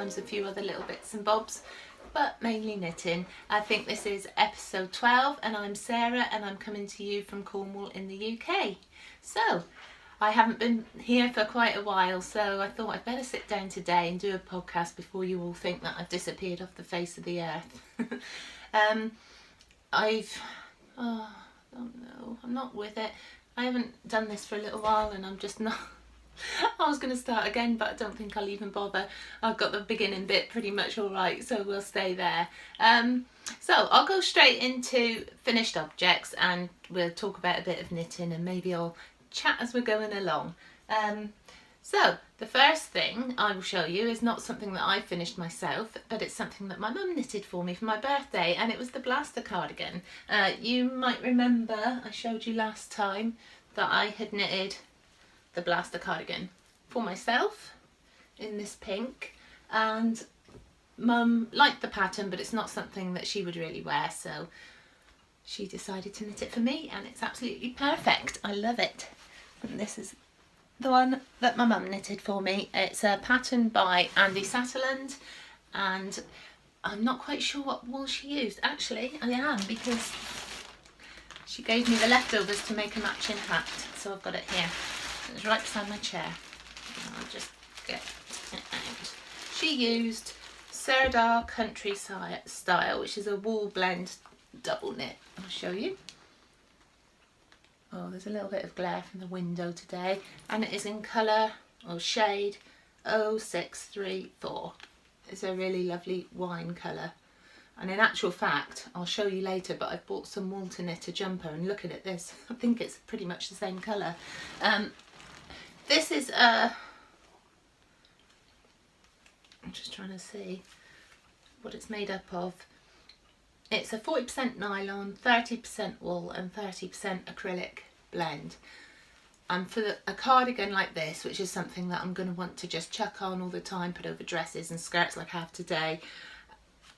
sometimes a few other little bits and bobs, but mainly knitting. I think this is episode 12 and I'm Sarah and I'm coming to you from Cornwall in the UK. So I haven't been here for quite a while, so I thought I'd better sit down today and do a podcast before you all think that I've disappeared off the face of the earth. I don't know, I'm not with it. I haven't done this for a little while and I'm just not. I was going to start again, but I don't think I'll even bother. I've got the beginning bit pretty much all right, so we'll stay there. So I'll go straight into finished objects and we'll talk about a bit of knitting and maybe I'll chat as we're going along. So the first thing I will show you is not something that I finished myself, but it's something that my mum knitted for me for my birthday, and it was the blaster cardigan. You might remember I showed you last time that I had knitted the blaster cardigan for myself in this pink, and Mum liked the pattern, but it's not something that she would really wear, so she decided to knit it for me and it's absolutely perfect. I love it. And this is the one that my mum knitted for me. It's a pattern by Andy Satterland and I'm not quite sure what wool she used. Actually I am, because she gave me the leftovers to make a matching hat, so I've got it here. It's right beside my chair. I'll just get it out. She used Serdar Country Style, which is a wool blend double knit. I'll show you. Oh, there's a little bit of glare from the window today, and it is in colour or shade 0634. It's a really lovely wine colour, and in actual fact I'll show you later, but I've bought some wool to knit a jumper, and looking at this I think it's pretty much the same colour. This is I'm just trying to see what it's made up of. It's a 40% nylon, 30% wool and 30% acrylic blend. And for a cardigan like this, which is something that I'm going to want to just chuck on all the time, put over dresses and skirts like I have today,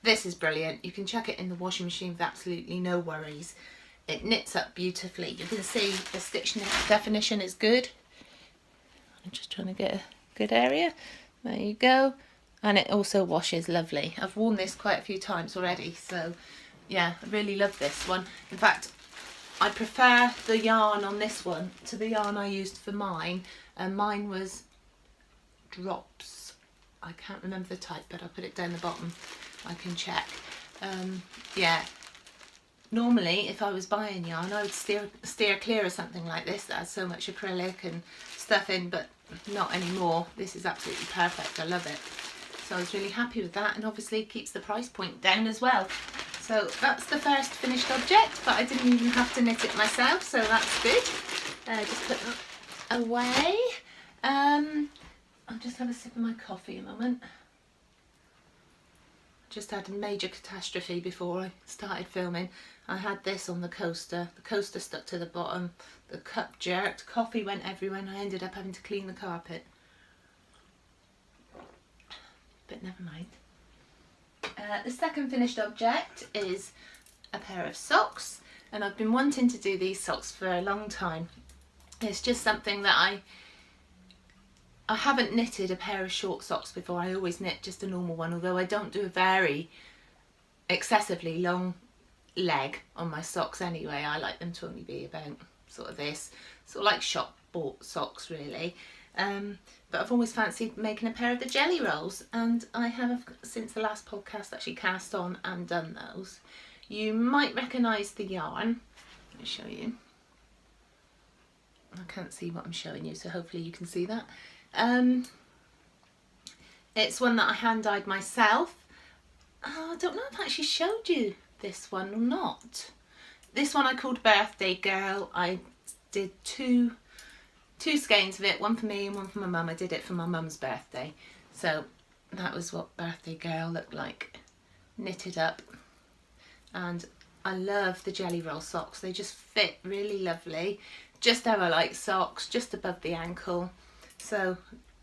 this is brilliant. You can chuck it in the washing machine with absolutely no worries. It knits up beautifully. You can see the stitch definition is good. I'm just trying to get a good area. There you go. And it also washes lovely. I've worn this quite a few times already, so yeah, I really love this one. In fact, I prefer the yarn on this one to the yarn I used for mine, and mine was Drops. I can't remember the type, but I'll put it down the bottom. I can check. Yeah, normally if I was buying yarn I would steer clear of something like this that has so much acrylic and stuff in, but not anymore. This is absolutely perfect. I love it. So I was really happy with that, and obviously keeps the price point down as well. So that's the first finished object, but I didn't even have to knit it myself, so that's good. Just put that away. I'll just have a sip of my coffee a moment. Just had a major catastrophe before I started filming. I had this on the coaster stuck to the bottom, the cup jerked, coffee went everywhere, and I ended up having to clean the carpet. But never mind. The second finished object is a pair of socks, and I've been wanting to do these socks for a long time. It's just something that I haven't knitted a pair of short socks before. I always knit just a normal one, although I don't do a very excessively long leg on my socks anyway. I like them to only be about sort of this, sort of like shop bought socks really. But I've always fancied making a pair of the jelly rolls, and I have since the last podcast actually cast on and done those. You might recognise the yarn. Let me show you. I can't see what I'm showing you, so hopefully you can see that. It's one that I hand dyed myself. Oh, I don't know if I actually showed you this one or not. This one I called Birthday Girl. I did two skeins of it, one for me and one for my mum. I did it for my mum's birthday, so that was what Birthday Girl looked like, knitted up. And I love the jelly roll socks. They just fit really lovely, just how I like socks, just above the ankle. So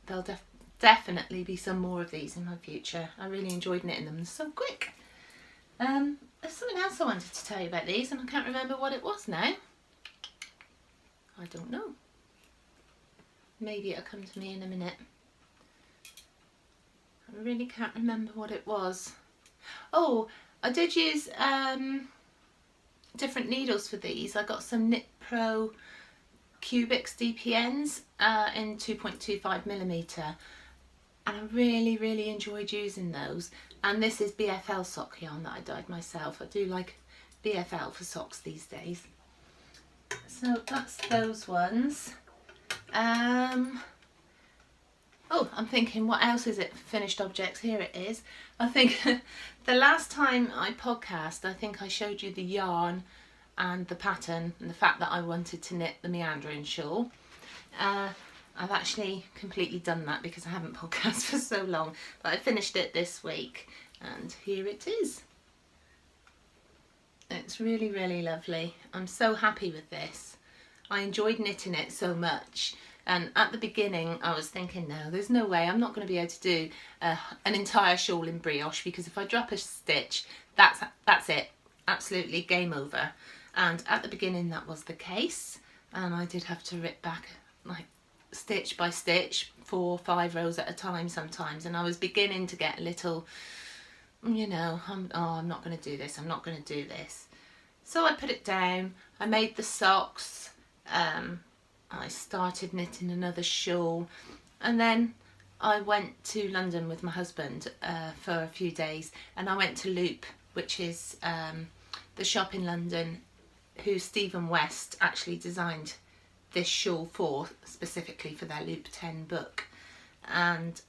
there'll definitely be some more of these in my future. I really enjoyed knitting them. They're so quick. There's something else I wanted to tell you about these, and I can't remember what it was now. I don't know. Maybe it'll come to me in a minute. I really can't remember what it was. Oh, I did use different needles for these. I got some Knit Pro Cubics DPNs in 2.25mm, and I really enjoyed using those. And this is BFL sock yarn that I dyed myself. I do like BFL for socks these days. So that's those ones. Oh, I'm thinking, what else is it? Finished objects, here it is. I think the last time I podcast, I think I showed you the yarn and the pattern and the fact that I wanted to knit the meandering shawl. I've actually completely done that because I haven't podcast for so long, but I finished it this week and here it is. It's really lovely. I'm so happy with this. I enjoyed knitting it so much, and at the beginning I was thinking, no, there's no way I'm not going to be able to do an entire shawl in brioche, because if I drop a stitch, that's it, absolutely game over. And at the beginning that was the case, and I did have to rip back like stitch by stitch, 4 or 5 rows at a time sometimes, and I was beginning to get a little, you know, I'm not going to do this, I'm not going to do this. So I put it down, I made the socks, I started knitting another shawl, and then I went to London with my husband for a few days, and I went to Loop, which is the shop in London who Stephen West actually designed this shawl for, specifically for their Loop 10 book. And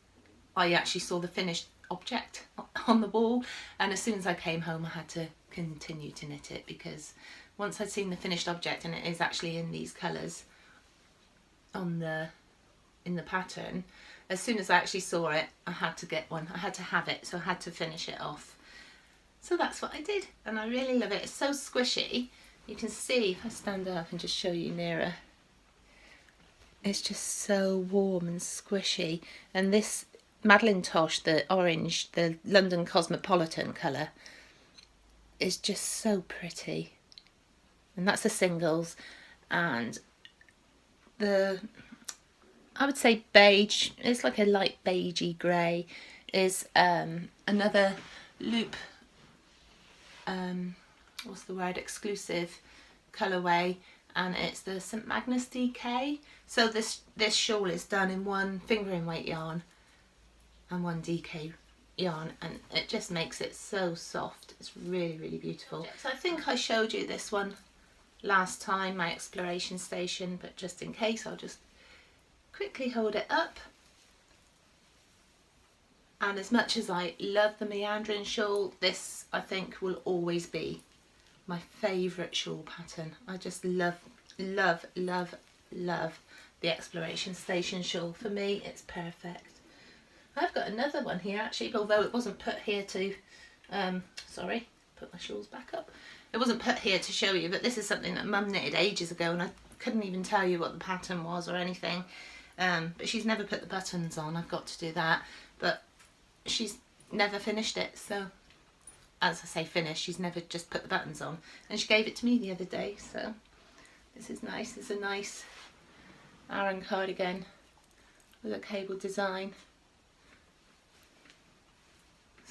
I actually saw the finished object on the wall, and as soon as I came home I had to continue to knit it, because once I'd seen the finished object, and it is actually in these colours on in the pattern, as soon as I actually saw it I had to get one, I had to have it, so I had to finish it off. So that's what I did, and I really love it. It's so squishy. You can see, if I stand up and just show you nearer, it's just so warm and squishy. And this Madeline Tosh, the orange, the London Cosmopolitan colour, is just so pretty. And that's the singles. And the, I would say beige, it's like a light beigey grey, is another Loop, what's the word, exclusive colourway, and it's the St Magnus DK. So this shawl is done in one fingering weight yarn and one DK yarn, and it just makes it so soft. It's really beautiful. So I think I showed you this one last time, my exploration station, but just in case I'll just quickly hold it up. And as much as I love the meandering shawl, this I think will always be my favourite shawl pattern. I just love the exploration station shawl. For me it's perfect. I've got another one here actually, although it wasn't put here to, sorry, put my shawls back up. It wasn't put here to show you, but this is something that Mum knitted ages ago, and I couldn't even tell you what the pattern was or anything. But she's never put the buttons on, I've got to do that. But she's never finished it, so, as I say finished, she's never just put the buttons on. And she gave it to me the other day, so this is nice. It's a nice Aran cardigan with a cable design.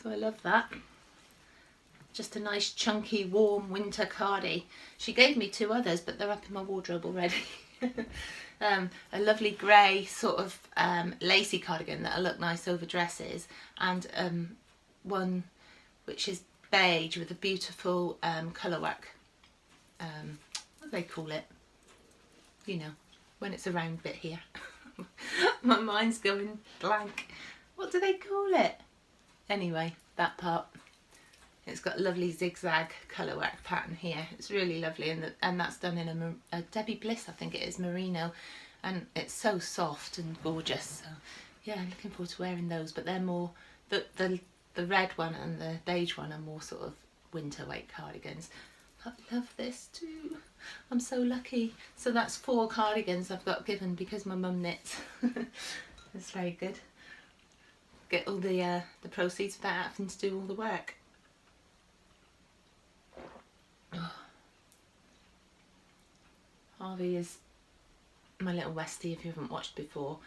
So I love that. Just a nice chunky warm winter cardi. She gave me 2 others, but they're up in my wardrobe already. A lovely grey sort of lacy cardigan that'll look nice over dresses, and one which is beige with a beautiful colour work. What do they call it? You know, when it's a round bit here. My mind's going blank. What do they call it? Anyway, that part. It's got a lovely zigzag colour work pattern here. It's really lovely, and that's done in a Debbie Bliss, I think it is, merino, and it's so soft and gorgeous. So yeah, I'm looking forward to wearing those, but they're more, the red one and the beige one are more sort of winter weight cardigans. I love this too. I'm so lucky. So that's 4 cardigans I've got given because my mum knits. It's very good. Get all the proceeds without having to do all the work. Harvey is my little Westie, if you haven't watched before.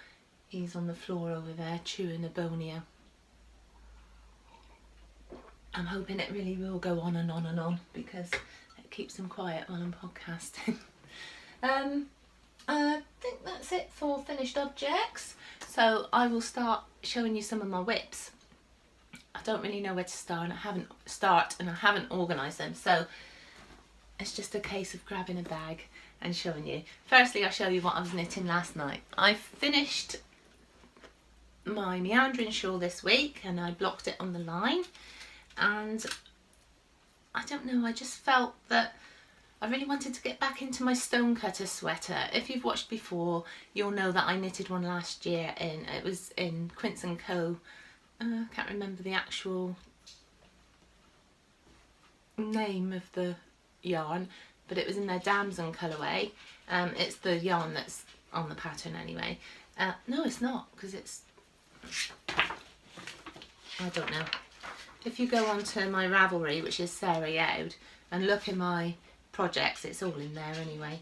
He's on the floor over there chewing a bonio. I'm hoping it really will go on and on and on, because it keeps them quiet while I'm podcasting. I think that's it for finished objects. So I will start showing you some of my whips. I don't really know where to start, and I haven't organised them, so it's just a case of grabbing a bag and showing you. Firstly, I'll show you what I was knitting last night. I finished my meandering shawl this week and I blocked it on the line, and I don't know, I just felt that I really wanted to get back into my stonecutter sweater. If you've watched before, you'll know that I knitted one last year it was in Quince & Co. I can't remember the actual name of the yarn, but it was in their Damson colourway. It's the yarn that's on the pattern anyway. No, it's not, because it's, I don't know. If you go onto my Ravelry, which is Sarah Youde, and look in my projects, it's all in there anyway.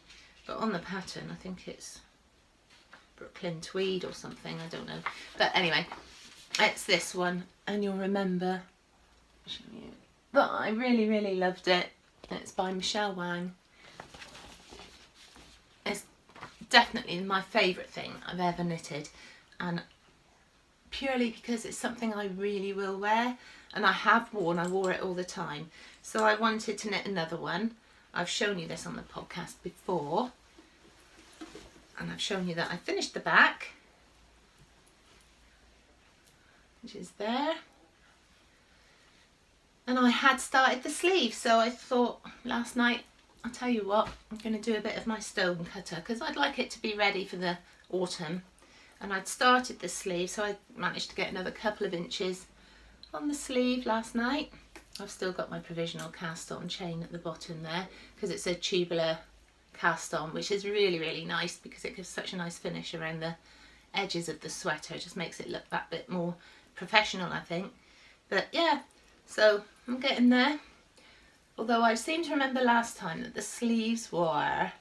But on the pattern, I think it's Brooklyn Tweed or something, I don't know. But anyway, it's this one, and you'll remember that I really, really loved it. It's by Michelle Wang. It's definitely my favourite thing I've ever knitted, and purely because it's something I really will wear, and I wore it all the time. So I wanted to knit another one. I've shown you this on the podcast before, and I've shown you that I finished the back, which is there, and I had started the sleeve. So I thought last night, I'll tell you what, I'm going to do a bit of my stone cutter, because I'd like it to be ready for the autumn, and I'd started the sleeve, so I managed to get another couple of inches on the sleeve last night. I've still got my provisional cast on chain at the bottom there, because it's a tubular cast on, which is really, really nice, because it gives such a nice finish around the edges of the sweater. It just makes it look that bit more professional, I think. But yeah, so I'm getting there. Although I seem to remember last time that the sleeves were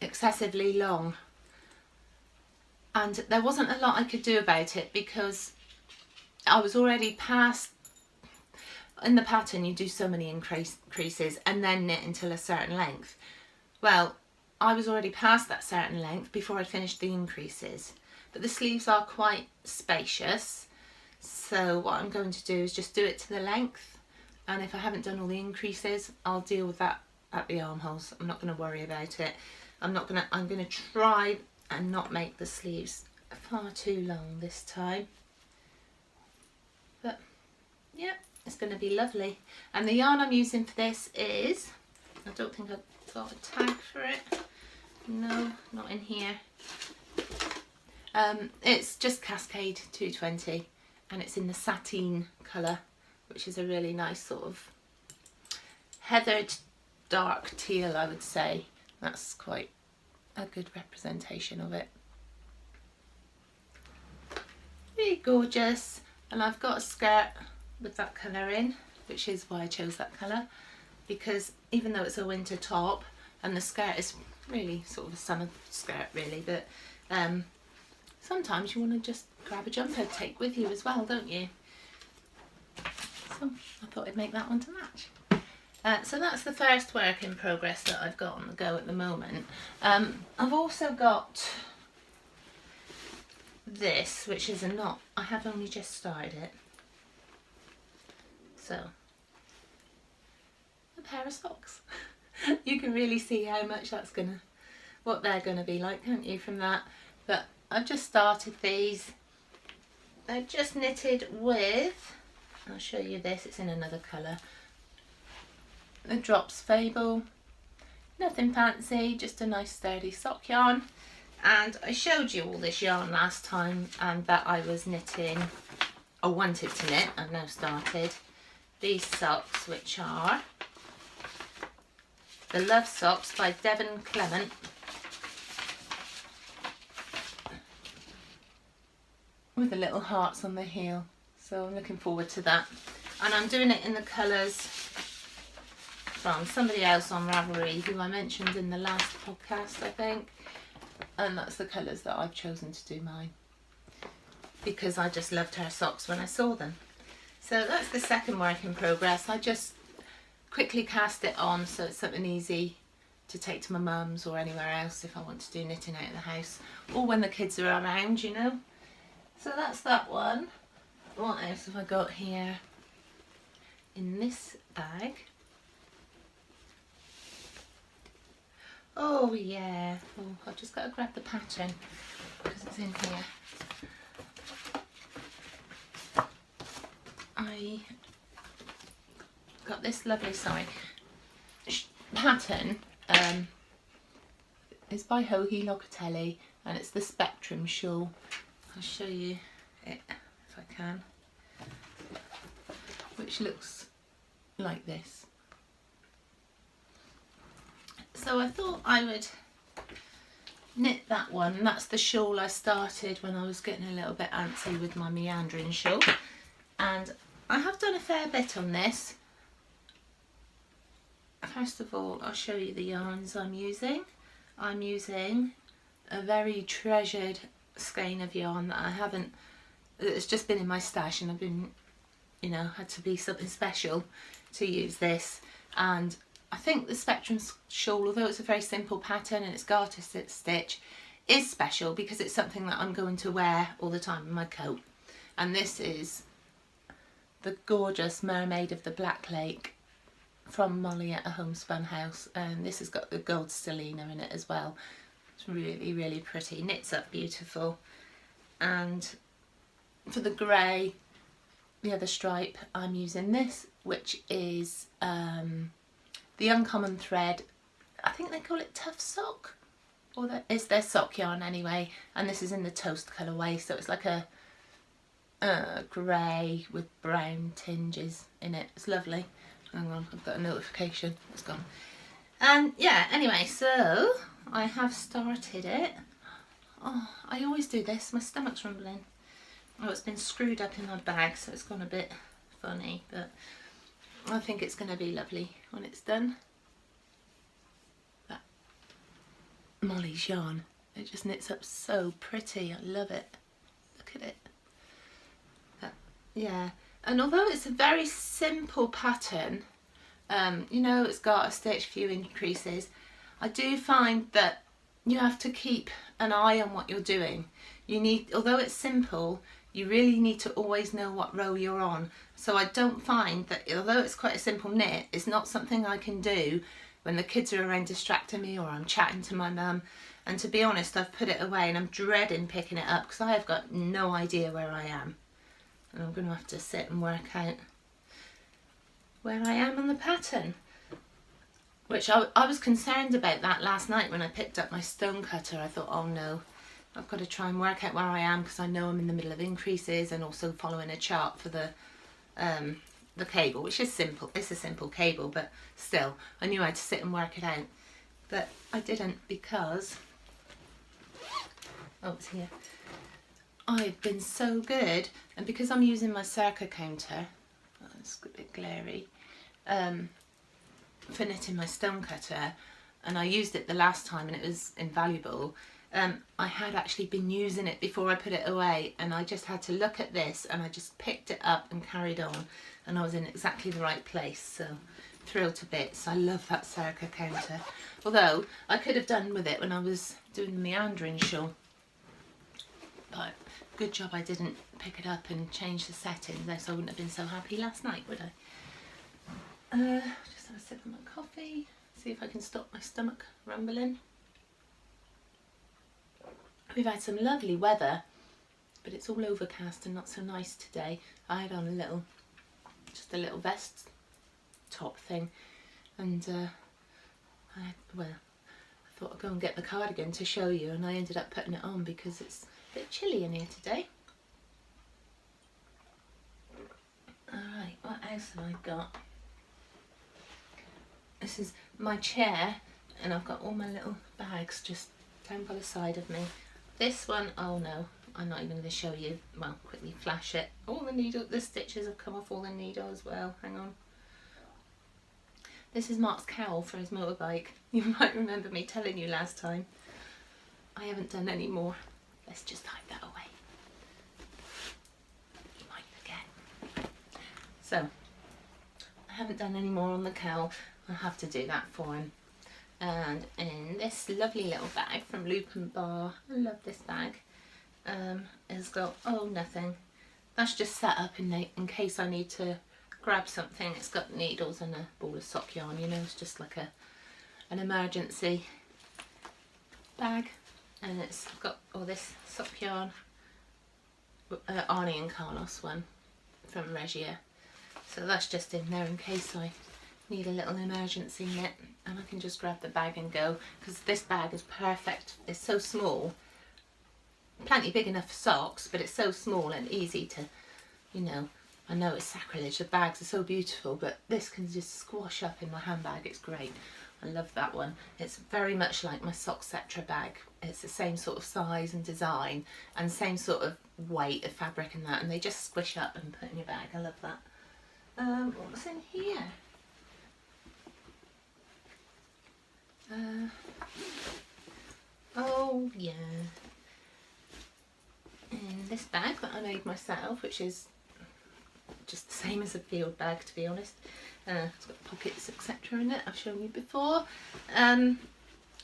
excessively long, and there wasn't a lot I could do about it, because I was already past. In the pattern you do so many increases and then knit until a certain length. Well, I was already past that certain length before I finished the increases, but the sleeves are quite spacious, so what I'm going to do is just do it to the length, and if I haven't done all the increases, I'll deal with that at the armholes. I'm not going to worry about it. I'm going to try and not make the sleeves far too long this time, but yeah, it's going to be lovely. And the yarn I'm using for this is, I don't think I've got a tag for it. No, not in here. It's just Cascade 220, and it's in the sateen colour, which is a really nice sort of heathered dark teal, I would say. That's quite a good representation of it. Really gorgeous. And I've got a skirt with that colour in, which is why I chose that colour, because even though it's a winter top and the skirt is really sort of a summer skirt really, but sometimes you want to just grab a jumper to take with you as well, don't you? So I thought I'd make that one to match. So that's the first work in progress that I've got on the go at the moment. I've also got this, which is a knot. I have only just started it. So, a pair of socks. You can really see how much what they're gonna be like, can't you, from that? But I've just started these. They're just knitted with, I'll show you this, it's in another colour, the Drops Fable. Nothing fancy, just a nice sturdy sock yarn. And I showed you all this yarn last time, and that I was knitting, or wanted to knit. I've now started these socks, which are the Love Socks by Devon Clement. With the little hearts on the heel. So I'm looking forward to that. And I'm doing it in the colours from somebody else on Ravelry, who I mentioned in the last podcast, I think. And that's the colours that I've chosen to do mine, because I just loved her socks when I saw them. So that's the second work in progress. I just quickly cast it on so it's something easy to take to my mum's or anywhere else if I want to do knitting out of the house, or when the kids are around, you know. So that's that one. What else have I got here in this bag? Oh yeah, oh, I've just got to grab the pattern because it's in here. I got this lovely, pattern. It's by Hohi Locatelli and it's the Spectrum shawl. I'll show you it if I can, which looks like this. So I thought I would knit that one. That's the shawl I started when I was getting a little bit antsy with my meandering shawl, and I have done a fair bit on this. First of all, I'll show you the yarns I'm using. I'm using a very treasured skein of yarn that I haven't, it's just been in my stash, and I've been, you know, had to be something special to use this. And I think the Spectrum shawl, although it's a very simple pattern and it's garter stitch, is special because it's something that I'm going to wear all the time in my coat. And this is the gorgeous Mermaid of the Black Lake from Molly at a Homespun House, and this has got the gold stellina in it as well. It's really, really pretty, knits up beautiful. And for the grey, the other stripe, I'm using this, which is the Uncommon Thread. I think they call it Tough Sock, or that is their sock yarn anyway, and this is in the Toast colourway, so it's like a grey with brown tinges in it. It's lovely. Hang on, I've got a notification, it's gone. And yeah, anyway, so I have started it. Oh, I always do this, my stomach's rumbling. Oh, it's been screwed up in my bag, so it's gone a bit funny, but I think it's going to be lovely when it's done. That Molly's yarn, it just knits up so pretty, I love it. Look at it. Yeah, and although it's a very simple pattern, you know, it's got a stitch, few increases, I do find that you have to keep an eye on what you're doing. You need, although it's simple, you really need to always know what row you're on. So I don't find that, although it's quite a simple knit, it's not something I can do when the kids are around distracting me or I'm chatting to my mum. And to be honest, I've put it away and I'm dreading picking it up because I have got no idea where I am. And I'm going to have to sit and work out where I am on the pattern. Which I was concerned about that last night when I picked up my stone cutter. I thought, oh no, I've got to try and work out where I am because I know I'm in the middle of increases and also following a chart for the cable, which is simple. It's a simple cable, but still, I knew I had to sit and work it out. But I didn't because, oh, it's here. I've been so good, and because I'm using my circa counter, oh, it's a bit glary, for knitting my stone cutter, and I used it the last time and it was invaluable. I had actually been using it before I put it away, and I just had to look at this and I just picked it up and carried on, and I was in exactly the right place, so thrilled to bits. I love that circa counter, although I could have done with it when I was doing the meandering shawl, but good job I didn't pick it up and change the settings, else I wouldn't have been so happy last night, would I? Just have a sip of my coffee, see if I can stop my stomach rumbling. We've had some lovely weather, but it's all overcast and not so nice today. I had on just a little vest top thing, and I thought I'd go and get the cardigan to show you, and I ended up putting it on because it's a bit chilly in here today. Alright, what else have I got? This is my chair, and I've got all my little bags just down by the side of me. This one, oh no, I'm not even going to show you. Well, quickly flash it. All the needle, the stitches have come off all the needle as well. Hang on. This is Mark's cowl for his motorbike. You might remember me telling you last time. I haven't done any more. Let's just hide that away. You might forget. So I haven't done any more on the cowl. I'll have to do that for him. And in this lovely little bag from Loop and Bar, I love this bag, it's got, oh, nothing. That's just set up in case I need to grab something. It's got needles and a ball of sock yarn, you know, it's just like an emergency bag. And it's got all this sock yarn, Arnie and Carlos one from Regia. So that's just in there in case I need a little emergency knit, and I can just grab the bag and go, because this bag is perfect. It's so small, plenty big enough for socks, but it's so small and easy to, you know, I know it's sacrilege, the bags are so beautiful, but this can just squash up in my handbag. It's great. I love that one. It's very much like my Socksetra bag. It's the same sort of size and design and same sort of weight of fabric and that, and they just squish up and put in your bag. I love that. What's in here? Oh yeah, in this bag that I made myself, which is just the same as a field bag, to be honest. It's got pockets etc in it, I've shown you before,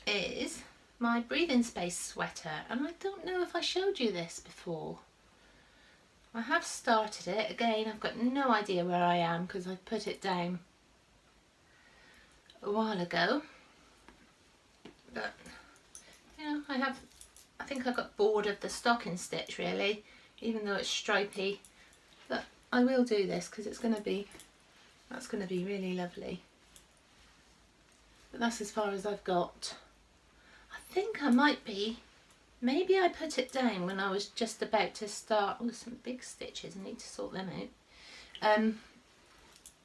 is my breathing space sweater, and I don't know if I showed you this before. I have started it again. I've got no idea where I am because I put it down a while ago. But you know, I think I got bored of the stocking stitch really, even though it's stripy. But I will do this because that's going to be really lovely. But that's as far as I've got. I think I might be, maybe I put it down when I was just about to start. Oh, there's some big stitches, I need to sort them out.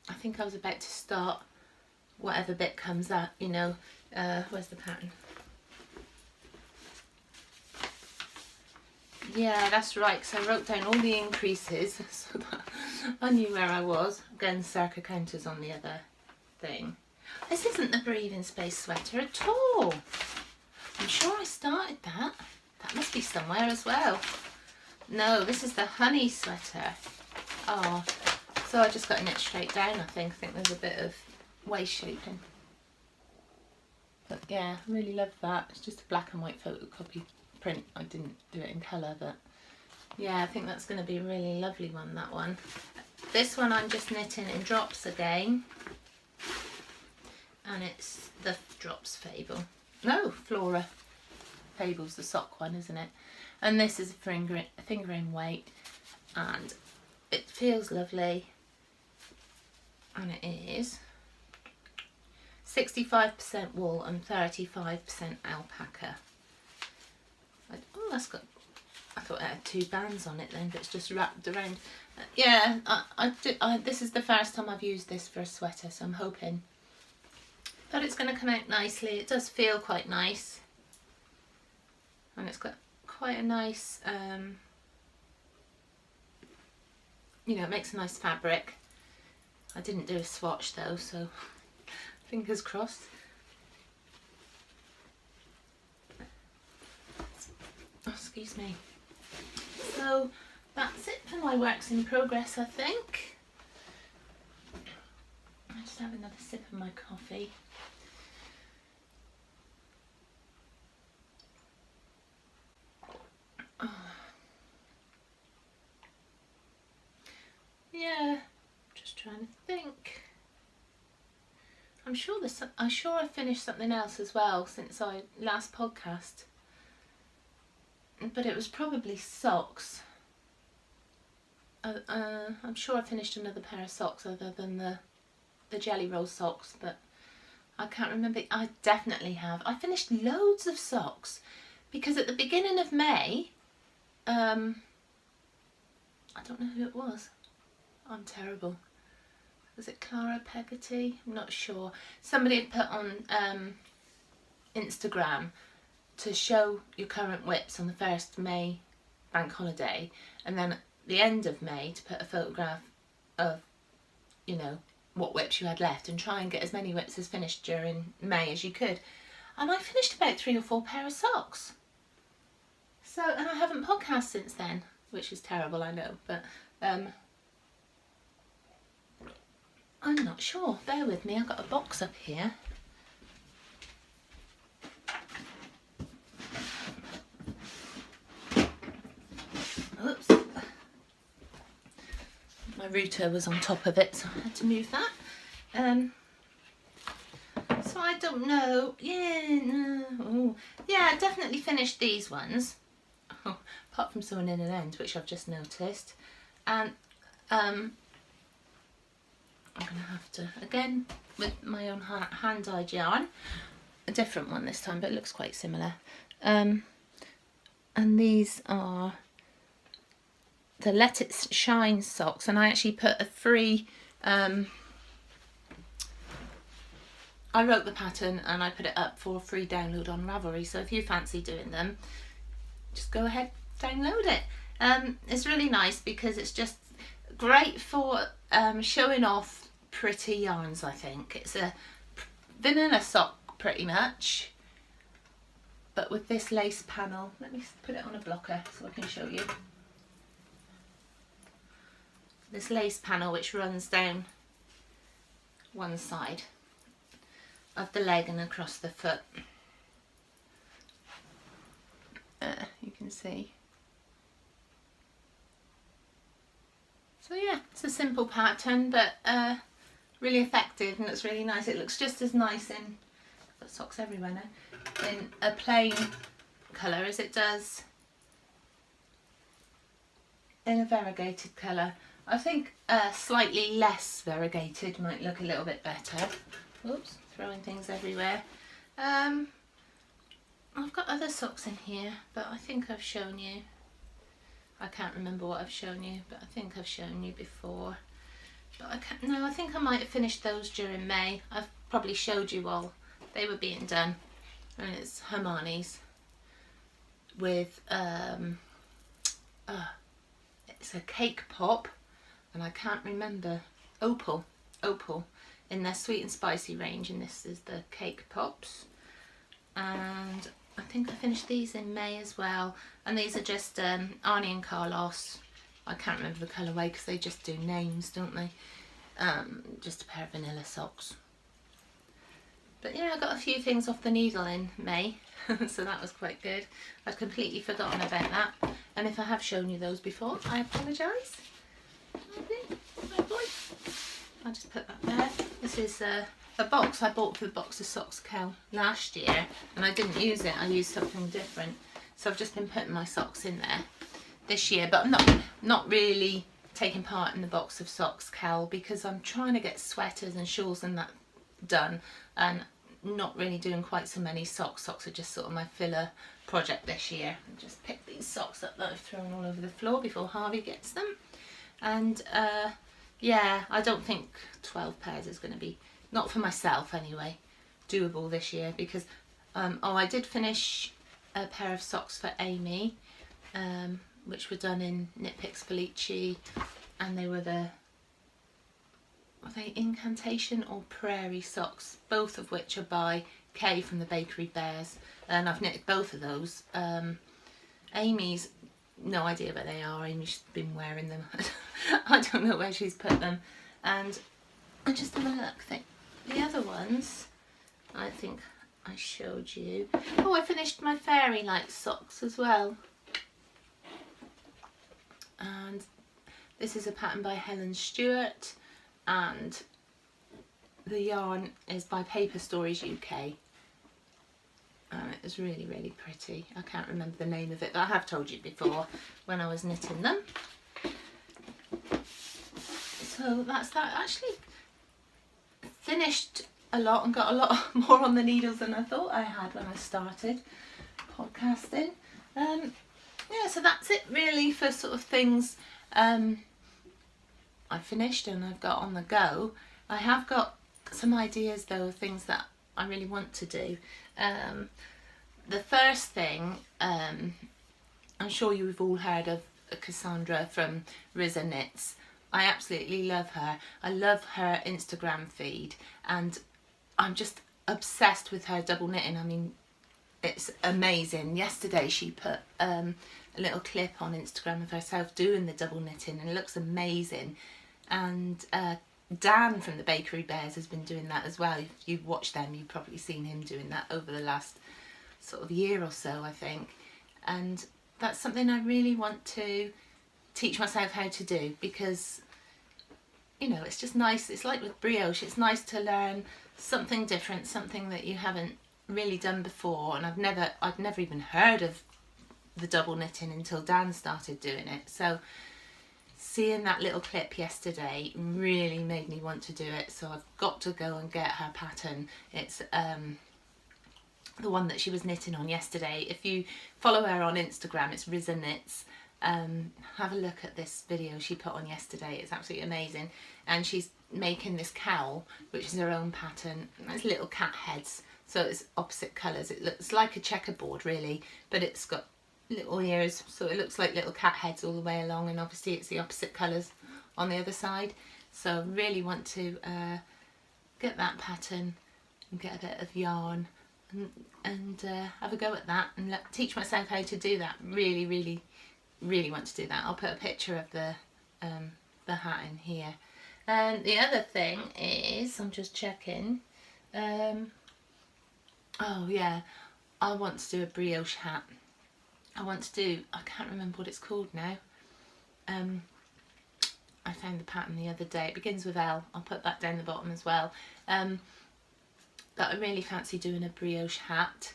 I think I was about to start whatever bit comes out, you know. Where's the pattern? Yeah, that's right, because I wrote down all the increases so that I knew where I was. Again, circa counters on the other thing. This isn't the breathing space sweater at all. I'm sure I started that. That must be somewhere as well. No, this is the honey sweater. Oh, so I just got to knit straight down, I think. I think there's a bit of waist shaping. But yeah, I really love that. It's just a black and white photocopy print. I didn't do it in colour, but yeah, I think that's going to be a really lovely one, that one. This one I'm just knitting in Drops again, and it's the Drops Fable. No, Flora Fable's the sock one, isn't it? And this is a fingering weight, and it feels lovely, and it is 65% wool and 35% alpaca. Oh, that's got, I thought it had two bands on it then, but it's just wrapped around. Yeah, this is the first time I've used this for a sweater, so I'm hoping that it's going to come out nicely. It does feel quite nice, and it's got quite a nice, you know, it makes a nice fabric. I didn't do a swatch though, so fingers crossed. Oh, excuse me. So that's it for my works in progress, I think. I just have another sip of my coffee. Oh. Yeah, just trying to think. I'm sure I finished something else as well since I last podcast, but it was probably socks. I'm sure I finished another pair of socks other than the jelly roll socks, but I can't remember. I definitely have. I finished loads of socks because at the beginning of May, I don't know who it was. I'm terrible. Was it Clara Peggotty? I'm not sure. Somebody had put on Instagram to show your current whips on the 1st May bank holiday, and then at the end of May to put a photograph of, you know, what whips you had left, and try and get as many whips as finished during May as you could. And I finished about 3 or 4 pair of socks. So, and I haven't podcast since then, which is terrible, I know, but I'm not sure. Bear with me, I've got a box up here. Oops. My router was on top of it, so I had to move that. So I don't know. Yeah, no. Oh. Yeah, I definitely finished these ones. Oh, apart from sewing in an end, which I've just noticed. And I'm going to have to, again, with my own hand-dyed yarn, a different one this time, but it looks quite similar. And these are the Let It Shine socks, and I actually put a free, I wrote the pattern and I put it up for a free download on Ravelry, so if you fancy doing them, just go ahead, download it. It's really nice because it's just great for showing off pretty yarns, I think. It's a vanilla sock pretty much, but with this lace panel. Let me put it on a blocker so I can show you. This lace panel which runs down one side of the leg and across the foot. You can see. So yeah, it's a simple pattern, but really effective, and it's really nice. It looks just as nice in, I've got socks everywhere now, in a plain colour as it does in a variegated colour. I think slightly less variegated might look a little bit better. Oops, throwing things everywhere. I've got other socks in here, but I think I've shown you. I can't remember what I've shown you, but I think I've shown you before. But I can't, no, I think I might have finished those during May. I've probably showed you all. They were being done. And it's Hermione's with, it's a cake pop, and I can't remember, opal in their sweet and spicy range, and this is the cake pops. And I think I finished these in May as well, and these are just Arnie and Carlos. I can't remember the colourway because they just do names, don't they? Just a pair of vanilla socks. But yeah, I got a few things off the needle in May, so that was quite good. I'd completely forgotten about that, and if I have shown you those before, I apologise. Okay, oh boy. I'll just put that there. This is a box I bought for the box of socks Cal last year, and I didn't use it. I used something different, so I've just been putting my socks in there this year, but I'm not really taking part in the box of socks Cal because I'm trying to get sweaters and shawls and that done, and not really doing quite so many socks. Socks are just sort of my filler project this year. I just picked these socks up that I've thrown all over the floor before Harvey gets them, and yeah, I don't think 12 pairs is going to be, not for myself anyway, doable this year because oh, I did finish a pair of socks for Amy, which were done in Knit Picks Felici, and they were the, were they Incantation or Prairie socks, both of which are by Kay from the Bakery Bears, and I've knitted both of those. Amy's, no idea where they are. Amy's been wearing them. I don't know where she's put them, and I just have a look. The other ones, I think I showed you. Oh, I finished my Fairy Light socks as well. And this is a pattern by Helen Stewart, and the yarn is by Paper Stories UK. It was really, really pretty. I can't remember the name of it, but I have told you before when I was knitting them. So that's that. Actually finished a lot and got a lot more on the needles than I thought I had when I started podcasting. Yeah, so that's it really for sort of things I finished and I've got on the go. I have got some ideas though of things that I really want to do. The first thing, I'm sure you've all heard of Cassandra from Riza Knits. I absolutely love her. I love her Instagram feed, and I'm just obsessed with her double knitting. I mean, it's amazing. Yesterday she put a little clip on Instagram of herself doing the double knitting, and it looks amazing. And Dan from the Bakery Bears has been doing that as well. If you've watched them, you've probably seen him doing that over the last sort of year or so, I think. And that's something I really want to teach myself how to do, because, you know, it's just nice. It's like with brioche, it's nice to learn something different, something that you haven't really done before. And I'd never even heard of the double knitting until Dan started doing it. So seeing that little clip yesterday really made me want to do it. So I've got to go and get her pattern. It's the one that she was knitting on yesterday. If you follow her on Instagram, it's Riza Knits. Have a look at this video she put on yesterday. It's absolutely amazing. And she's making this cowl, which is her own pattern. It's little cat heads, so it's opposite colours. It looks like a checkerboard really, but it's got little ears, so it looks like little cat heads all the way along, and obviously it's the opposite colours on the other side. So I really want to get that pattern and get a bit of yarn and have a go at that and teach myself how to do that. Really want to do that. I'll put a picture of the hat in here. And the other thing is, I'm just checking, oh yeah, I want to do a brioche hat. I want to do, I can't remember what it's called now. I found the pattern the other day. It begins with L. I'll put that down the bottom as well. But I really fancy doing a brioche hat,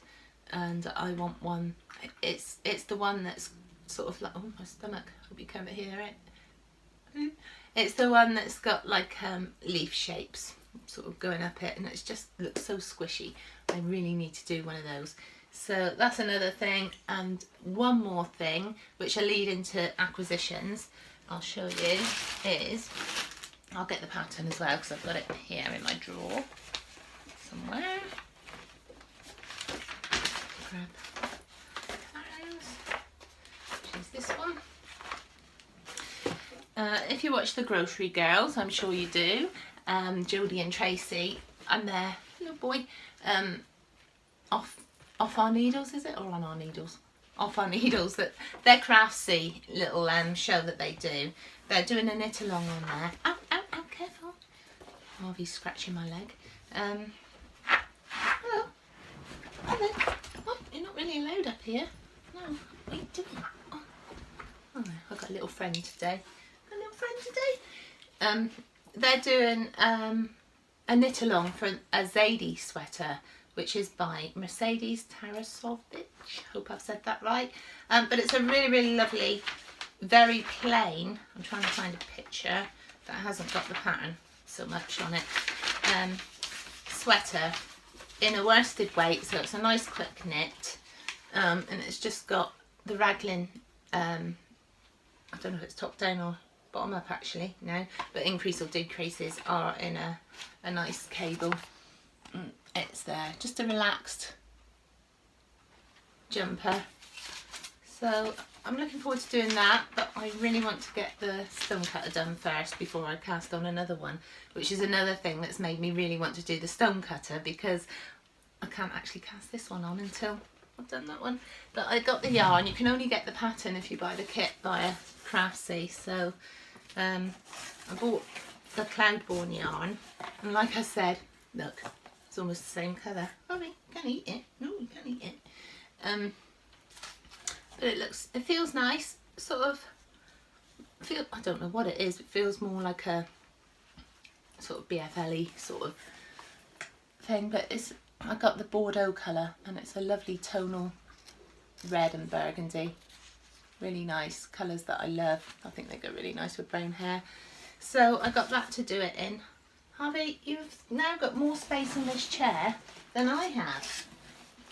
and I want one. It's the one that's sort of like, oh, my stomach, hope you can't hear it. It's the one that's got like leaf shapes sort of going up it, and it just looks so squishy. I really need to do one of those. So that's another thing. And one more thing, which will lead into acquisitions, I'll show you, is, I'll get the pattern as well because I've got it here in my drawer somewhere. Grab patterns. Choose this one. If you watch the Grocery Girls, I'm sure you do, Youde and Tracy and their little boy, off our needles, is it, or on our needles? Off our needles. That their Craftsy little show that they do. They're doing a knit along on there. Ow, ow, ow, careful. Harvey's scratching my leg. Hello. Hello. Oh, you're not really allowed up here. No. What are you doing? Oh, I've got a little friend today. They're doing a knit along for a Zadie sweater, which is by Mercedes Tarasovich. Hope I've said that right. But it's a really lovely, very plain, I'm trying to find a picture that hasn't got the pattern so much on it, sweater in a worsted weight, so it's a nice quick knit, and it's just got the raglan, I don't know if it's top down or bottom up actually, no, but increase or decreases are in a nice cable. It's there, just a relaxed jumper. So I'm looking forward to doing that, but I really want to get the stone cutter done first before I cast on another one, which is another thing that's made me really want to do the stone cutter, because I can't actually cast this one on until I've done that one. But I got the yarn. You can only get the pattern if you buy the kit via Craftsy. So I bought the Cloudborne yarn, and like I said, look, it's almost the same colour. Oh, you can't eat it. No, you can't eat it. But it feels nice. Sort of I don't know what it is. It feels more like a sort of BFL-y sort of thing. But I got the Bordeaux colour, and it's a lovely tonal red and burgundy. Really nice colours that I love. I think they go really nice with brown hair. So I got that to do it in. Harvey, you've now got more space in this chair than I have.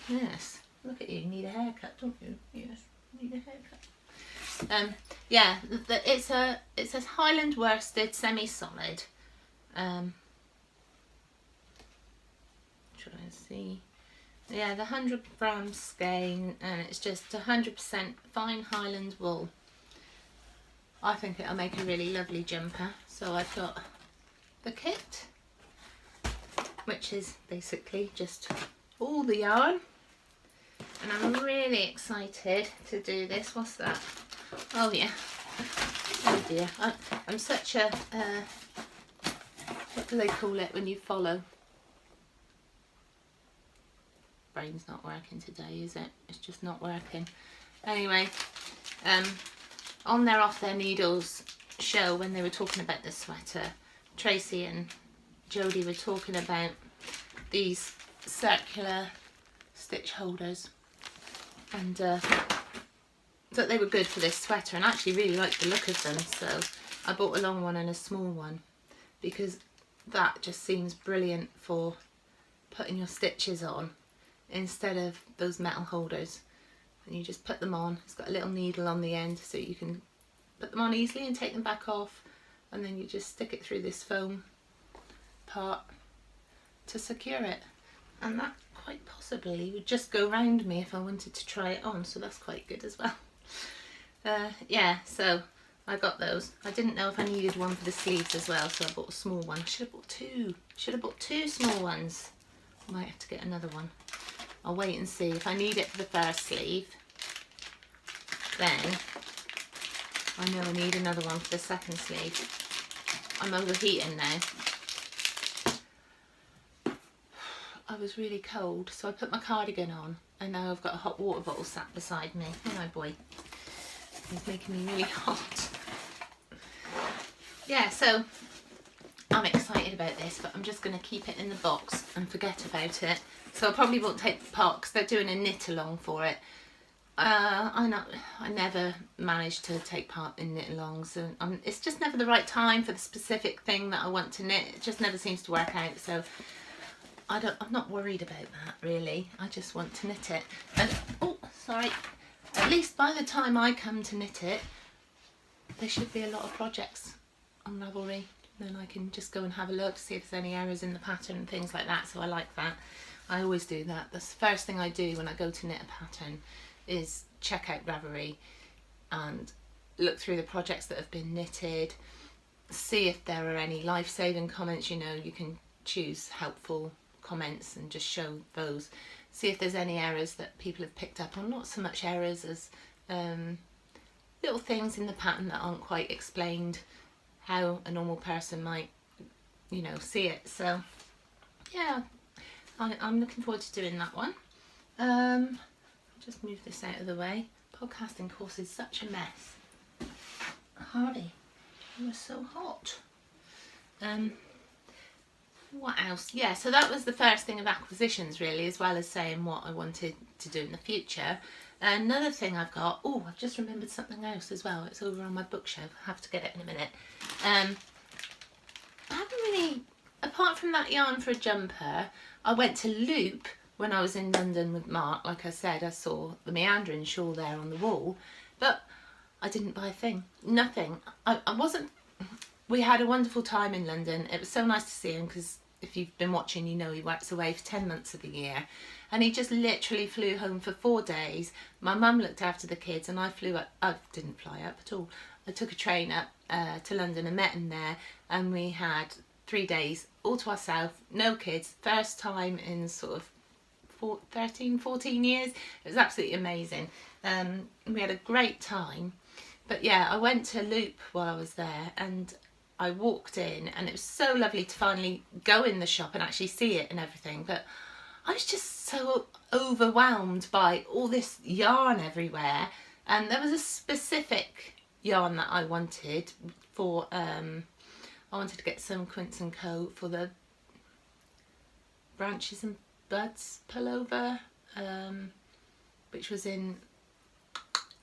Yes, look at you. You need a haircut, don't you? Yes, you need a haircut. Yeah, it's a Highland worsted semi-solid. Try and see. Yeah, the 100 gram skein, and it's just 100% fine Highland wool. I think it'll make a really lovely jumper. So I've got the kit, which is basically just all the yarn, and I'm really excited to do this. What's that? Oh yeah. Oh dear. I'm such a what do they call it when you follow? Brain's not working today, is it? It's just not working. Anyway, on their Off Their Needles show, when they were talking about the sweater, Tracy and Jodie were talking about these circular stitch holders, and that they were good for this sweater, and I actually really liked the look of them, so I bought a long one and a small one, because that just seems brilliant for putting your stitches on instead of those metal holders. And you just put them on. It's got a little needle on the end so you can put them on easily and take them back off, and then you just stick it through this foam part to secure it, and that quite possibly would just go round me if I wanted to try it on, so that's quite good as well. Yeah, so I got those. I didn't know if I needed one for the sleeves as well, so I bought a small one. I should have bought two. Should have bought two small ones. Might have to get another one. I'll wait and see. If I need it for the first sleeve, then I know I need another one for the second sleeve. I'm overheating now. I was really cold, so I put my cardigan on, and now I've got a hot water bottle sat beside me. Hello, boy. He's making me really hot. Yeah, so I'm excited about this, but I'm just going to keep it in the box and forget about it. So I probably won't take part, because they're doing a knit along for it. I never managed to take part in knit alongs, and it's just never the right time for the specific thing that I want to knit. It just never seems to work out, so I'm not worried about that really. I just want to knit it. And oh, sorry. At least by the time I come to knit it, there should be a lot of projects on Ravelry. Then I can just go and have a look, see if there's any errors in the pattern and things like that. So I like that. I always do that. That's the first thing I do when I go to knit a pattern, is check out Ravelry and look through the projects that have been knitted, see if there are any life-saving comments. You know, you can choose helpful comments and just show those. See if there's any errors that people have picked up on. Not so much errors as little things in the pattern that aren't quite explained how a normal person might, you know, see it. So yeah, I'm looking forward to doing that one. I'll just move this out of the way. Podcasting course is such a mess. Hardy, you were so hot. What else? Yeah, so that was the first thing of acquisitions really, as well as saying what I wanted to do in the future. Another thing I've got, oh, I've just remembered something else as well. It's over on my bookshelf. I have to get it in a minute. I haven't really, apart from that yarn for a jumper, I went to Loop when I was in London with Mark. Like I said, I saw the meandering shawl there on the wall, but I didn't buy a thing. Nothing. I wasn't. We had a wonderful time in London. It was so nice to see him, because if you've been watching, you know he works away for 10 months of the year. And he just literally flew home for 4 days. My mum looked after the kids, and I flew up. I didn't fly up at all. I took a train up to London and met him there. And we had 3 days all to ourselves, no kids. First time in sort of 13, 14 years. It was absolutely amazing. We had a great time. But yeah, I went to Loop while I was there, and I walked in, and it was so lovely to finally go in the shop and actually see it and everything. But I was just so overwhelmed by all this yarn everywhere, and there was a specific yarn that I wanted for, I wanted to get some Quince & Co. for the Branches and Buds pullover, which was in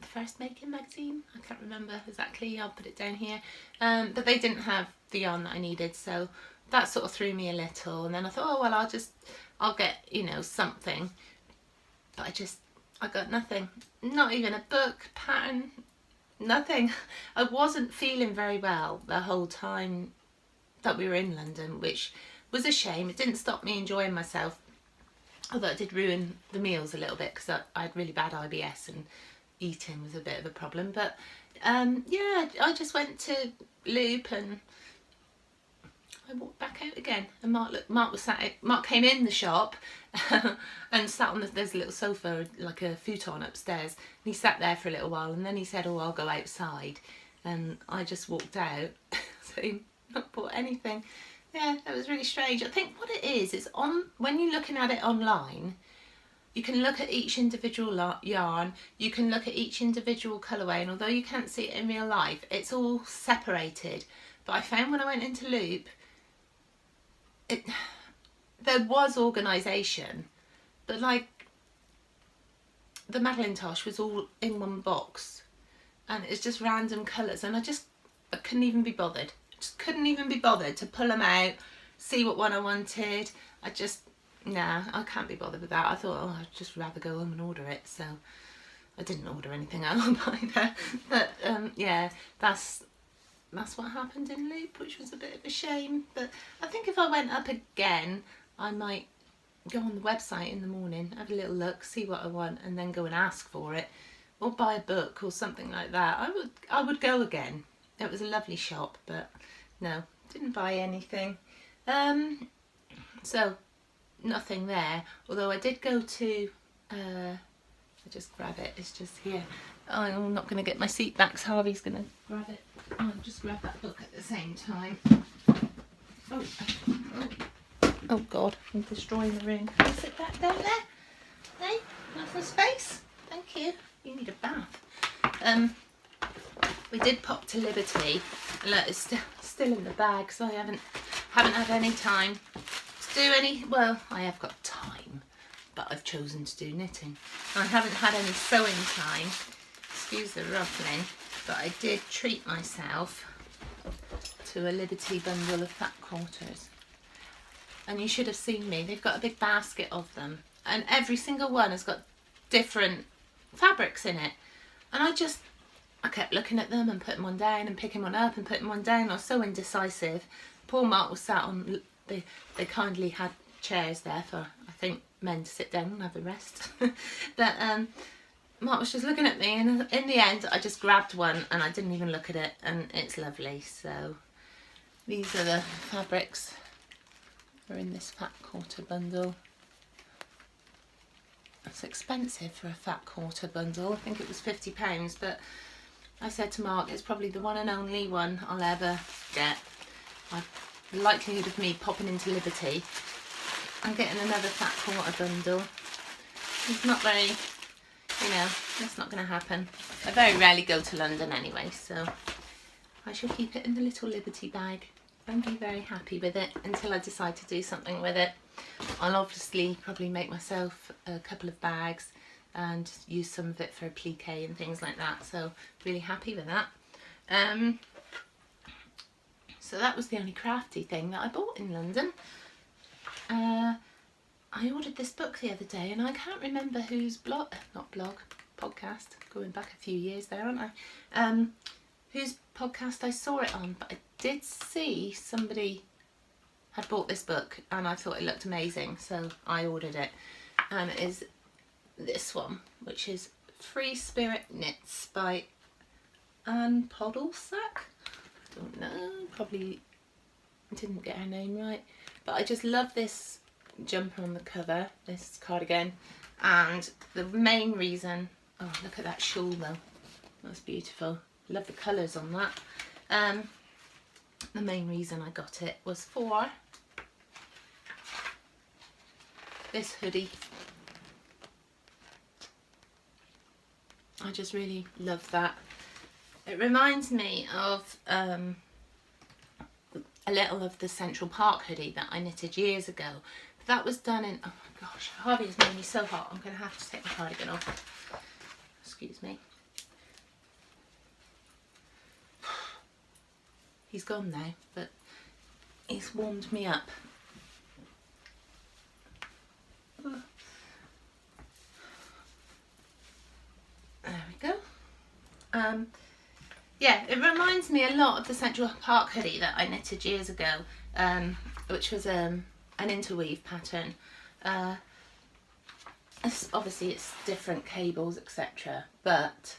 the First Making magazine. I can't remember exactly, I'll put it down here. But they didn't have the yarn that I needed, so that sort of threw me a little. And then I thought, oh well, I'll get, you know, something. But I got nothing. Not even a book, pattern, nothing. I wasn't feeling very well the whole time that we were in London, which was a shame. It didn't stop me enjoying myself, although it did ruin the meals a little bit, because I had really bad IBS and eating was a bit of a problem. But yeah, I just went to Loop and I walked back out again, and Mark came in the shop and sat on there's a little sofa, like a futon upstairs, and he sat there for a little while, and then he said, oh, I'll go outside, and I just walked out. So he not bought anything. Yeah, that was really strange. I think what it is on when you're looking at it online, you can look at each individual yarn, you can look at each individual colourway, and although you can't see it in real life, it's all separated. But I found when I went into Loop, there was organisation, but like the Madelinetosh was all in one box, and it's just random colours, and I couldn't even be bothered. Just couldn't even be bothered to pull them out, see what one I wanted. Nah, I can't be bothered with that. I thought, oh, I'd just rather go home and order it, so I didn't order anything out either. But yeah, that's what happened in Loop, which was a bit of a shame. But I think if I went up again, I might go on the website in the morning, have a little look, see what I want, and then go and ask for it, or buy a book or something like that. I would go again. It was a lovely shop, but no, didn't buy anything. So nothing there, although I did go to I'll just grab it, it's just here. Oh, I'm not going to get my seat back, so Harvey's going to grab it. I'll just grab that book at the same time. Oh God, I'm destroying the room. Can you sit back down there? Hey, enough of space? Thank you. You need a bath. We did pop to Liberty. Look, it's still in the bag, so I haven't had any time to do any. Well, I have got time, but I've chosen to do knitting. I haven't had any sewing time. Excuse the ruffling, but I did treat myself to a Liberty bundle of fat quarters. And you should have seen me. They've got a big basket of them, and every single one has got different fabrics in it. And I kept looking at them and putting one down and picking one up and putting one down. I was so indecisive. Poor Mark was sat on, they kindly had chairs there for, I think, men to sit down and have a rest. But Mark was just looking at me, and in the end I just grabbed one and I didn't even look at it, and it's lovely. So these are the fabrics that are in this fat quarter bundle. It's expensive for a fat quarter bundle. I think it was £50, but I said to Mark, it's probably the one and only one I'll ever get. The likelihood of me popping into Liberty and getting another fat quarter bundle is not very, that's not going to happen. I very rarely go to London anyway, so I shall keep it in the little Liberty bag and be very happy with it until I decide to do something with it. I'll obviously probably make myself a couple of bags and use some of it for applique and things like that, so really happy with that. So that was the only crafty thing that I bought in London. I ordered this book the other day, and I can't remember whose podcast, going back a few years there, aren't I? Whose podcast I saw it on, but I did see somebody had bought this book and I thought it looked amazing, so I ordered it. And it is this one, which is Free Spirit Knits by Anne Poddlesack. I don't know, probably didn't get her name right, but I just love this jumper on the cover, this cardigan, and the main reason, oh look at that shawl though, that's beautiful, love the colours on that. The main reason I got it was for this hoodie. I just really love that. It reminds me of a little of the Central Park hoodie that I knitted years ago. That was done in, oh my gosh, Harvey has made me so hot, I'm going to have to take my cardigan off. Excuse me. He's gone now, but he's warmed me up. There we go. Yeah, it reminds me a lot of the Central Park hoodie that I knitted years ago, which was an interweave pattern. Obviously it's different cables, etc., but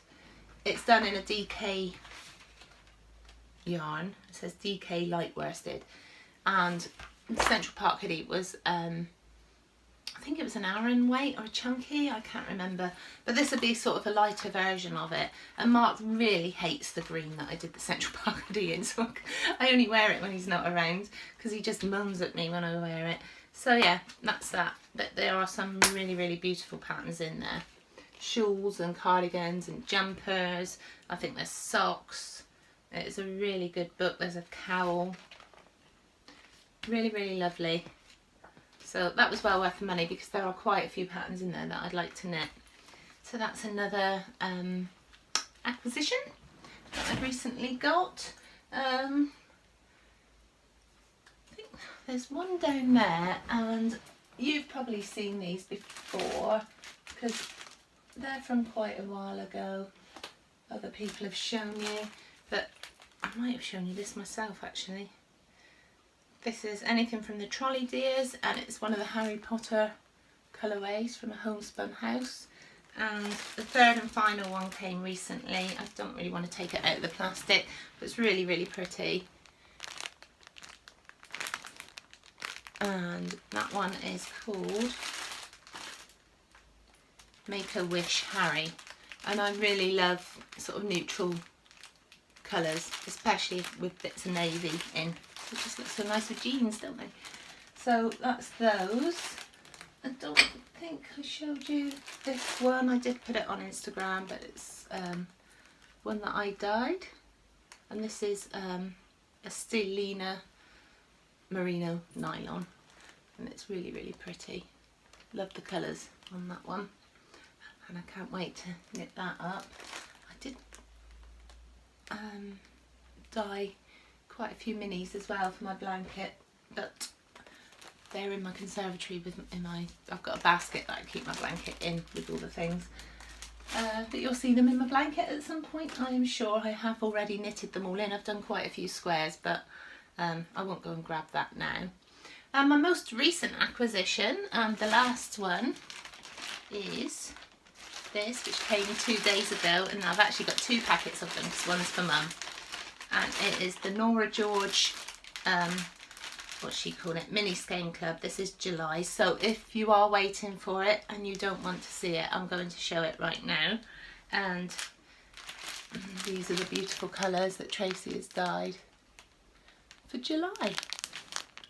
it's done in a DK yarn. It says DK light worsted, and the Central Park hoodie was I think it was an Aran weight or a chunky, I can't remember, but this would be sort of a lighter version of it. And Mark really hates the green that I did the Central Park hoodie in, so I only wear it when he's not around because he just moans at me when I wear it. So yeah, that's that. But there are some really, really beautiful patterns in there. Shawls and cardigans and jumpers. I think there's socks. It's a really good book. There's a cowl. Really, really lovely. So that was well worth the money because there are quite a few patterns in there that I'd like to knit. So that's another acquisition that I've recently got. I think there's one down there, and you've probably seen these before because they're from quite a while ago. Other people have shown you, but I might have shown you this myself actually. This is anything from the Trolley Dears, and it's one of the Harry Potter colourways from a homespun house. And the third and final one came recently. I don't really want to take it out of the plastic, but it's really, really pretty. And that one is called Make-A-Wish Harry. And I really love sort of neutral colours, especially with bits of navy in. It just looks so nice with jeans, don't they? So that's those. I don't think I showed you this one. I did put it on Instagram, but it's one that I dyed. And this is a Stellina merino nylon. And it's really, really pretty. Love the colours on that one. And I can't wait to knit that up. I did dye quite a few minis as well for my blanket, but they're in my conservatory I've got a basket that I keep my blanket in with all the things. But you'll see them in my blanket at some point, I am sure. I have already knitted them all in. I've done quite a few squares, but I won't go and grab that now. My most recent acquisition, and the last one, is this, which came 2 days ago, and I've actually got 2 packets of them because one's for Mum. And it is the Nora George, what's she called it, Mini Skein Club. This is July, so if you are waiting for it and you don't want to see it, I'm going to show it right now. And these are the beautiful colours that Tracy has dyed for July.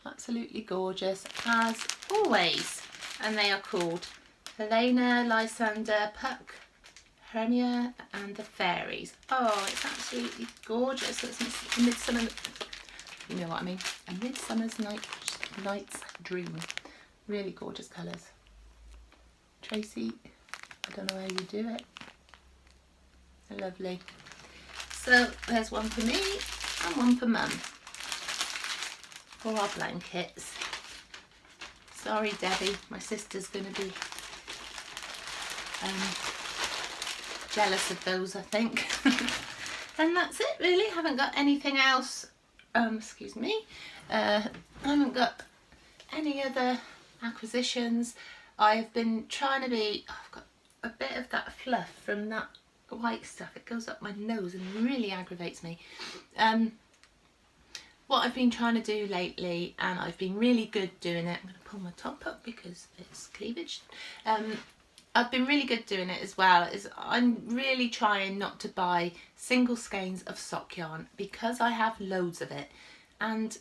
Absolutely gorgeous, as always. And they are called Helena, Lysander, Puck, Hermia and the Fairies. Oh, it's absolutely gorgeous. It's a midsummer, you know what I mean, a Midsummer's Night's Dream. Really gorgeous colours. Tracy, I don't know how you do it. They're lovely. So there's one for me and one for Mum for our blankets. Sorry Debbie, my sister's going to be jealous of those, I think. And that's it really. Haven't got anything else. Excuse me. I haven't got any other acquisitions. I've been trying to be. I've got a bit of that fluff from that white stuff. It goes up my nose and really aggravates me. What I've been trying to do lately, and I've been really good doing it. I'm going to pull my top up because it's cleavage. I've been really good doing it as well, is I'm really trying not to buy single skeins of sock yarn because I have loads of it. And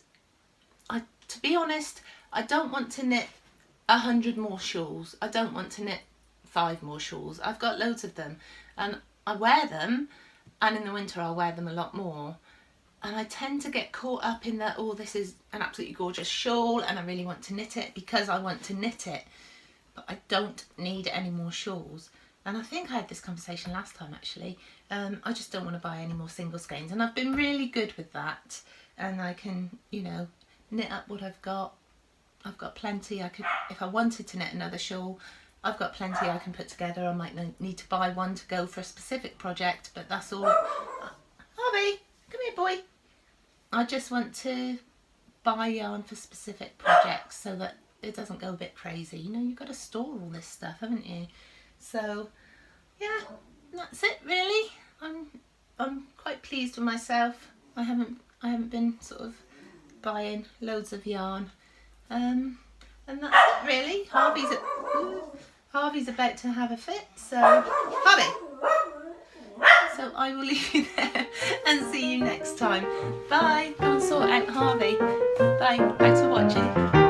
to be honest, I don't want to knit 100 more shawls. I don't want to knit 5 more shawls. I've got loads of them and I wear them, and in the winter I'll wear them a lot more. And I tend to get caught up in that, oh, this is an absolutely gorgeous shawl and I really want to knit it because I want to knit it. But I don't need any more shawls. And I think I had this conversation last time actually. I just don't want to buy any more single skeins, and I've been really good with that. And I can, you know, knit up what I've got. I've got plenty. I could, if I wanted to knit another shawl, I've got plenty I can put together. I might need to buy one to go for a specific project, but that's all. Harvey, come here boy. I just want to buy yarn for specific projects so that it doesn't go a bit crazy. You know, you've got to store all this stuff, haven't you? So yeah, that's it really. I'm quite pleased with myself. I haven't been sort of buying loads of yarn. And that's it really. Harvey's about to have a fit, so Harvey! So I will leave you there and see you next time. Bye! Go and sort out Harvey. Bye. Thanks for watching.